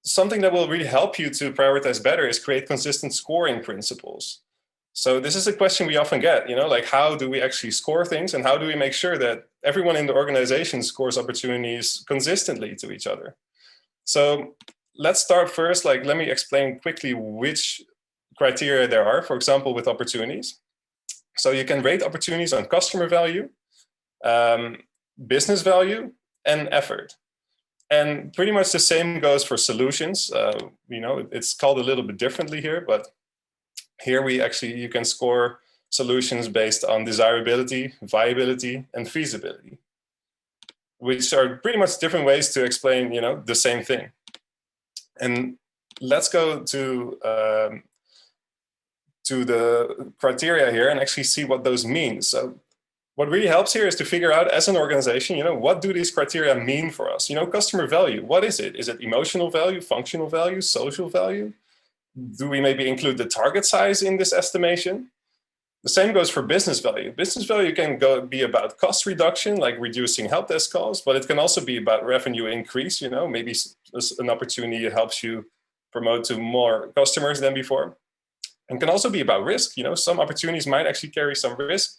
something that will really help you to prioritize better is create consistent scoring principles. So this is a question we often get, like how do we actually score things and how do we make sure that everyone in the organization scores opportunities consistently to each other? So let's start first, let me explain quickly which criteria there are, for example, with opportunities. So you can rate opportunities on customer value, business value, and effort. And pretty much the same goes for solutions. It's called a little bit differently here, but here you can score solutions based on desirability, viability, and feasibility, which are pretty much different ways to explain, the same thing. And let's go to the criteria here and actually see what those mean. So what really helps here is to figure out as an organization, what do these criteria mean for us? Customer value, what is it? Is it emotional value, functional value, social value? Do we maybe include the target size in this estimation? The same goes for business value. Business value can be about cost reduction, like reducing help desk calls, but it can also be about revenue increase. Maybe an opportunity helps you promote to more customers than before. And can also be about risk. Some opportunities might actually carry some risk.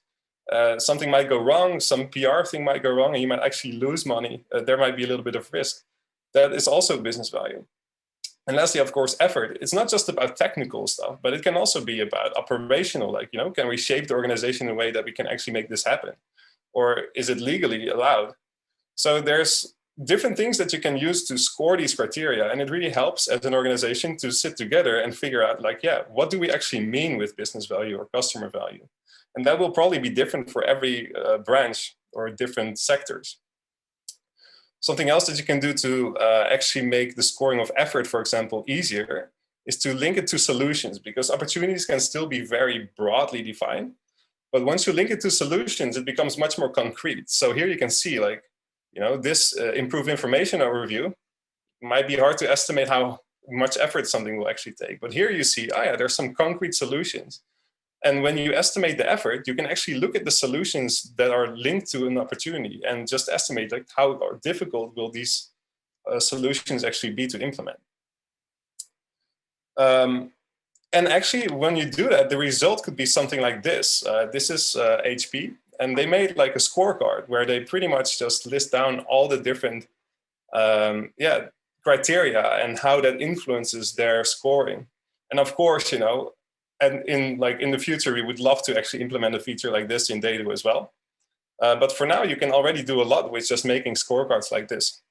Something might go wrong, some PR thing might go wrong, and you might actually lose money. There might be a little bit of risk. That is also business value. And lastly, of course, effort. It's not just about technical stuff, but it can also be about operational, can we shape the organization in a way that we can actually make this happen? Or is it legally allowed? So there's different things that you can use to score these criteria. And it really helps as an organization to sit together and figure out, what do we actually mean with business value or customer value? And that will probably be different for every branch or different sectors. Something else that you can do to actually make the scoring of effort, for example, easier is to link it to solutions, because opportunities can still be very broadly defined. But once you link it to solutions, it becomes much more concrete. So here you can see, this improved information overview might be hard to estimate how much effort something will actually take. But here you see, there's some concrete solutions. And when you estimate the effort, you can actually look at the solutions that are linked to an opportunity and just estimate how difficult will these solutions actually be to implement. And actually, when you do that, the result could be something like this. This is HP, and they made a scorecard where they pretty much just list down all the different criteria and how that influences their scoring. And of course, and in the future, we would love to actually implement a feature like this in TheyDo as well. But for now, you can already do a lot with just making scorecards like this.